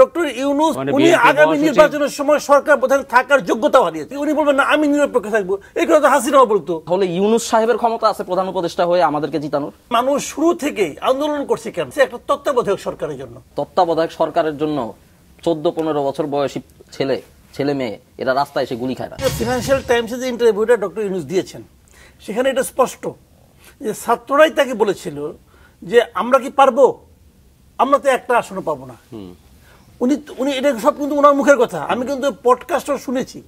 Doctor Yunus উনি আগামী নির্বাচনের সময় সরকার প্রধান থাকার যোগ্যতা হারিয়েছে। উনি বলবেন না আমি নিরপেক্ষ থাকবো, এই কথা তো হাসিনাও বলতো। তাহলে ইউনূস সাহেবের ক্ষমতা আছে প্রধান উপদেষ্টা হয়ে আমাদেরকে জিতানোর? মানুষ শুরু থেকেই আন্দোলন করছে কেন? একটা তত্ত্বাবধায়ক সরকারের জন্য। তত্ত্বাবধায়ক সরকারের জন্য 14-15 বছর বয়সী ছেলে মেয়ে এরা রাস্তায় এসে গুলি খায় না। ফিনান্সিয়াল টাইমসে যে ইন্টারভিউটা ডক্টর ইউনূস দিয়েছেন সেখানে এটা স্পষ্ট যে ছাত্ররাই তাকে বলেছিল যে আমরা কি পারবো, আমরা তো একটা আসনও পাবো না। উনি এটা সব কিন্তু ওনার মুখের কথা, আমি কিন্তু পডকাস্টও শুনেছি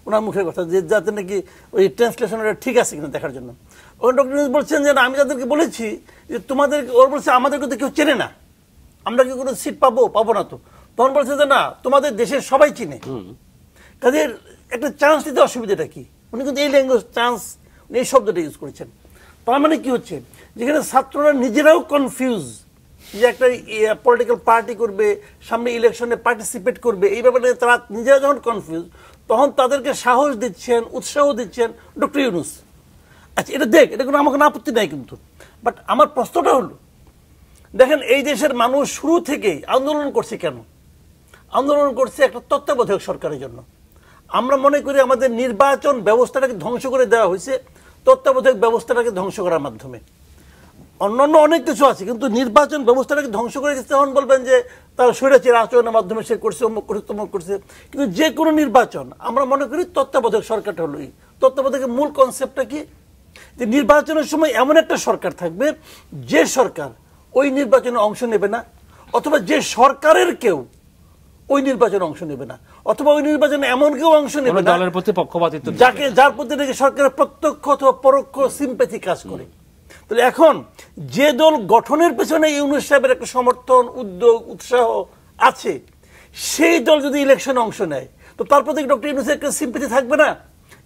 ওনার মুখের কথা, যে যাতে নাকি ওই ট্রান্সলেশনটা ঠিক আছে কিনা দেখার জন্য। ওখানে ডক্টর ইউনূস বলছেন যে আমি তাদেরকে বলেছি যে তোমাদের, ওর বলছে আমাদেরকে তো কেউ চেনে না, আমরা কি কোনো সিট পাবো না তো। তখন বলছে যে না, তোমাদের দেশের সবাই চিনে, তাদের একটা চান্স দিতে অসুবিধাটা কি। উনি কিন্তু এই ল্যাঙ্গুয়েজ চান্স, এই শব্দটা ইউজ করেছেন। তার মানে কি হচ্ছে, যেখানে ছাত্ররা নিজেরাও কনফিউজ যে একটা পলিটিক্যাল পার্টি করবে, সামনে ইলেকশনে পার্টিসিপেট করবে, এই ব্যাপারে তারা নিজেরা যখন কনফিউজ, তখন তাদেরকে সাহস দিচ্ছেন, উৎসাহ দিচ্ছেন ডক্টর ইউনূস। আচ্ছা এটা দেখ, এটা কোনো আমার কোনো আপত্তি নাই কিন্তু, বাট আমার প্রশ্নটা হলো, দেখেন এই দেশের মানুষ শুরু থেকেই আন্দোলন করছে কেন? আন্দোলন করছে একটা তত্ত্বাবধায়ক সরকারের জন্য। আমরা মনে করি আমাদের নির্বাচন ব্যবস্থাটাকে ধ্বংস করে দেওয়া হয়েছে তত্ত্বাবধায়ক ব্যবস্থাটাকে ধ্বংস করার মাধ্যমে। অন্যান্য অনেক কিছু আছে, কিন্তু নির্বাচন ব্যবস্থাটাকে ধ্বংস করে দিচ্ছে। তখন বলবেন যে তার স্বৈরাচারী আচরণের মাধ্যমে সে করছে, অমুক করছে, তমুক করছে। কিন্তু যে কোনো নির্বাচন আমরা মনে করি তত্ত্বাবধায়ক সরকারটা হলো, তত্ত্বাবধায়কের মূল কনসেপ্টটা কি, যে নির্বাচনের সময় এমন একটা সরকার থাকবে যে সরকার ওই নির্বাচনে অংশ নেবে না, অথবা যে সরকারের কেউ ওই নির্বাচনে অংশ নেবে না, অথবা ওই নির্বাচনে এমন কেউ অংশ নেবে না দলের প্রতি পক্ষপাতিত্ব, যার প্রতি নাকি সরকারের প্রত্যক্ষ অথবা পরোক্ষ সিম্প্যাথি কাজ করে। তাহলে এখন যে দল গঠনের পেছনে ইউনূস সাহেবের একটা সমর্থন, উদ্যোগ, উৎসাহ আছে, সেই দল যদি ইলেকশনে অংশ নেয়, তো তার প্রতি ডক্টর ইউনূসের একটা সিম্প্যাথি থাকবে না,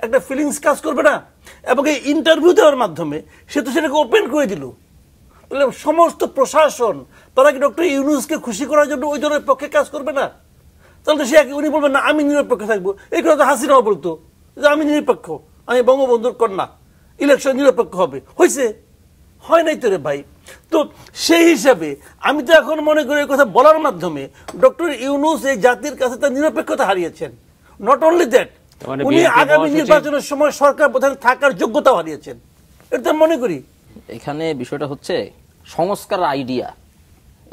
একটা ফিলিংস কাজ করবে না? এবং এই ইন্টারভিউ দেওয়ার মাধ্যমে সে তো সেটাকে ওপেন করে দিল। তাহলে সমস্ত প্রশাসন তারা কি ডক্টর ইউনূসকে খুশি করার জন্য ওই দলের পক্ষে কাজ করবে না? তাহলে সে উনি বলবেন না আমি নিরপেক্ষ থাকবো, এই কথা তো হাসিনাও বলতো যে আমি নিরপেক্ষ, আমি বঙ্গবন্ধুর কন্যা, ইলেকশন নিরপেক্ষ হবে। হয়েছে? হয় নাই তো রে ভাই। তো সেই হিসাবে আমি তো এখন মনে করি এই কথা বলার মাধ্যমে ডক্টর ইউনূস এই জাতির কাছে তার নিরপেক্ষতা হারিয়েছেন। নট অনলি দ্যাট, উনি আগামী নির্বাচনের সময় সরকার প্রধান থাকার যোগ্যতা হারিয়েছেন, এটা মনে করি। এখানে বিষয়টা হচ্ছে সংস্কার আইডিয়া।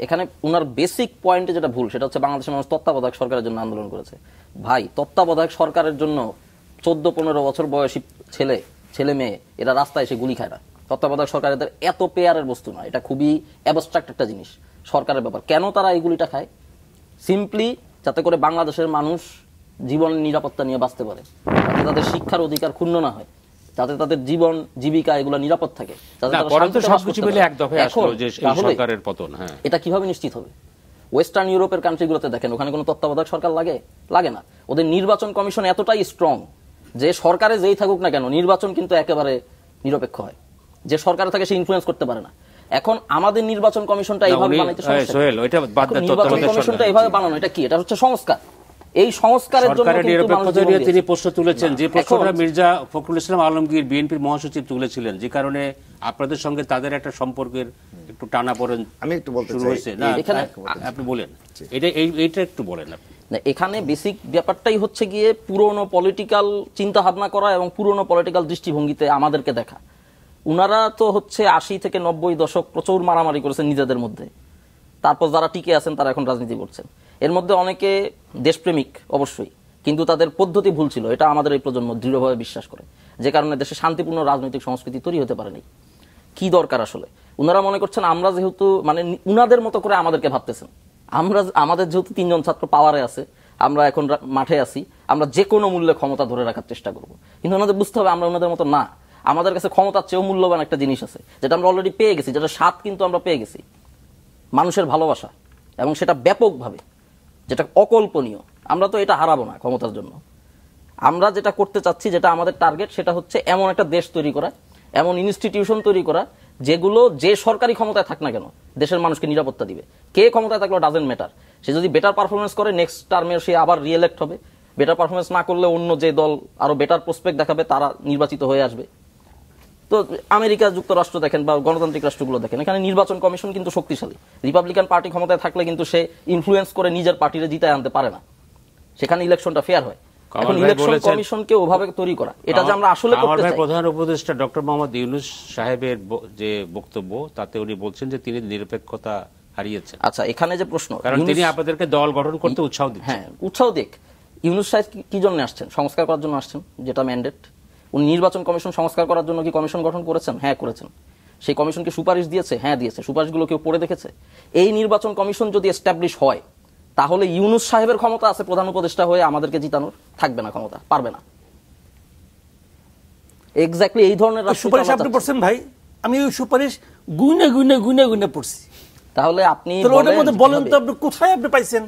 এখানে ওনার বেসিক পয়েন্টে যেটা ভুল, সেটা হচ্ছে বাংলাদেশের মানুষ তত্ত্বাবধায়ক সরকারের জন্য আন্দোলন করেছে। ভাই, তত্ত্বাবধায়ক সরকারের জন্য 14-15 বছর বয়সী ছেলে মেয়ে এরা রাস্তায় এসে গুলি খায় না। তত্ত্বাবধায়ক সরকার এদের এত পেয়ারের বস্তু না, এটা খুবই অ্যাবস্ট্রাক্ট একটা জিনিস সরকারের ব্যাপার। কেন তারা এই গুলিটা খায়? সিম্পলি যাতে করে বাংলাদেশের মানুষ জীবনের নিরাপত্তা নিয়ে বাঁচতে পারে, যাতে তাদের শিক্ষার অধিকার ক্ষুণ্ণ না হয়, যাতে তাদের জীবন জীবিকা এগুলো নিরাপদ থাকে। এটা কিভাবে নিশ্চিত হবে? ওয়েস্টার্ন ইউরোপের কান্ট্রিগুলোতে দেখেন, ওখানে কোনো তত্ত্বাবধায়ক সরকার লাগে না। ওদের নির্বাচন কমিশন এতটাই স্ট্রং যে সরকারে যেই থাকুক না কেন নির্বাচন কিন্তু একেবারে নিরপেক্ষ হয়। যে সরকারে থাকে সে ইনফ্লুয়েন্স করতে পারে না। এখন আমাদের নির্বাচন কমিশনটা এইভাবে বানাইতে নির্বাচন কমিশনটা এইভাবে বানানো, এটা কি? এটা হচ্ছে সংস্কার। এই সংস্কারের জন্য তিনি প্রশ্ন তুলেছেন, যে প্রশ্নটা মির্জা ফখরুল ইসলাম আলমগীর বিএনপির মহাসচিব তুলেছিলেন, যে কারণে আপনাদের সঙ্গে তাদের একটা সম্পর্কের একটু টানাপোড়েন আমি একটু বলতে শুরু হয়েছে। না, আপনি বলেন, এইটা একটু বলেন আপনি। এখানে বেসিক ব্যাপারটাই হচ্ছে গিয়ে পুরনো পলিটিক্যাল চিন্তা ভাবনা করা এবং পুরনো পলিটিক্যাল দৃষ্টিভঙ্গিতে আমাদেরকে দেখা। উনারা তো হচ্ছে 80 থেকে 90 দশক প্রচুর মারামারি করেছেন নিজেদের মধ্যে, তারপর যারা টিকে আছেন তারা এখন রাজনীতি করছেন। এর মধ্যে অনেকে দেশপ্রেমিক অবশ্যই, কিন্তু তাদের পদ্ধতি ভুল ছিল, এটা আমাদের এই প্রজন্ম দৃঢ়ভাবে বিশ্বাস করে, যে কারণে দেশে শান্তিপূর্ণ রাজনৈতিক সংস্কৃতি তৈরি হতে পারেনি। কি দরকার আসলে? উনারা মনে করছেন আমরা যেহেতু মানে উনাদের মতো করে আমাদেরকে ভাবতেছেন, আমাদের যেহেতু 3 জন ছাত্র পাওয়ারে আছে, আমরা এখন মাঠে আছি, আমরা যে কোনো মূল্যে ক্ষমতা ধরে রাখার চেষ্টা করব। কিন্তু ওনাদের বুঝতে হবে আমরা ওনাদের মতো না, আমাদের কাছে ক্ষমতার চেয়েও মূল্যবান একটা জিনিস আছে, যেটা আমরা অলরেডি পেয়ে গেছি, যেটা স্বাদ কিন্তু আমরা পেয়ে গেছি, মানুষের ভালোবাসা, এবং সেটা ব্যাপকভাবে, যেটা অকল্পনীয়। আমরা তো এটা হারাবো না ক্ষমতার জন্য। আমরা যেটা করতে চাচ্ছি, যেটা আমাদের টার্গেট, সেটা হচ্ছে এমন একটা দেশ তৈরি করা, এমন ইনস্টিটিউশন তৈরি করা, যেগুলো যে সরকারি ক্ষমতায় থাক না কেন দেশের মানুষকে নিরাপত্তা দিবে। কে ক্ষমতায় থাকলেও ডাজেন্ট ম্যাটার। সে যদি বেটার পারফরমেন্স করে নেক্সট টার্মে সে আবার রিএলেক্ট হবে, বেটার পারফরমেন্স না করলে অন্য যে দল আরো বেটার প্রসপেক্ট দেখাবে তারা নির্বাচিত হয়ে আসবে। তো আমেরিকা যুক্তরাষ্ট্র দেখেন বা গণতান্ত্রিক রাষ্ট্রগুলো দেখেন, এখানে নির্বাচন কমিশন কিন্তু শক্তিশালী। রিপাবলিকান পার্টি ক্ষমতায় থাকলে কিন্তু সে ইনফ্লুয়েন্স করে নিজের পার্টিরে জিতায় আনতে পারে না, সেখানে ইলেকশনটা ফেয়ার হয়। এখন ইলেকশন কমিশনকে ওভাবে তৈরি করা, এটা যে আমরা আসলে করতে চাই। প্রধান উপদেষ্টা ডক্টর মোহাম্মদ ইউনূস সাহেবের যে বক্তব্য, তাতে উনি বলছেন যে তিনি নিরপেক্ষতা হারিয়েছেন। আচ্ছা, এখানে যে প্রশ্ন, কারণ তিনি আপনাদেরকে দল গঠন করতে উৎসাহ দিচ্ছেন। হ্যাঁ, উৎসাহ দিক। ইউনূস সাহেব কি জন্য আসছেন? সংস্কার করার জন্য আসছেন, যেটা ম্যান্ডেট। উনি নির্বাচন কমিশন সংস্কার করার জন্য কি কমিশন গঠন করেছেন? হ্যাঁ, করেছেন। সেই কমিশনকে সুপারিশ দিয়েছে? হ্যাঁ, দিয়েছে। সুপারিশগুলো কেউ পড়ে দেখেছে? এই নির্বাচন কমিশন যদি এস্টাবলিশ হয়, তাহলে ইউনূস সাহেবের ক্ষমতা আছে প্রধান উপদেষ্টা হয়ে আমাদেরকে জিতানোর, থাকবে না ক্ষমতা, পারবে না। এক্স্যাক্টলি এই ধরনের সুপারিশ আপনি পড়ছেন ভাই? আমি ওই সুপারিশ গুইনে গুইনে গুইনে গুইনে পড়ছি। তাহলে আপনি বলেন তো, আপনি কোথায় আপনি পাইছেন?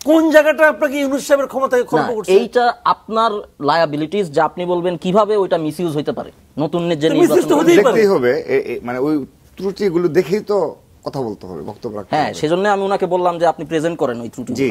কোন জায়গাটা আপনাকে ইউনূস সাহেবের ক্ষমতাকে খর্ব করছে? এইটা আপনার লায়াবিলিটিস, যে আপনি বলবেন কিভাবে ওইটা মিসইউজ হইতে পারে। নতুন যে নির্বাচন দেখতেই হবে, মানে ওই ত্রুটিগুলো দেখেই তো কথা বলতে হবে, বক্তব্য রাখতে হবে। হ্যাঁ, সেজন্য আমি ওনাকে বললাম যে আপনি প্রেজেন্ট করেন ওই ত্রুটি। জি।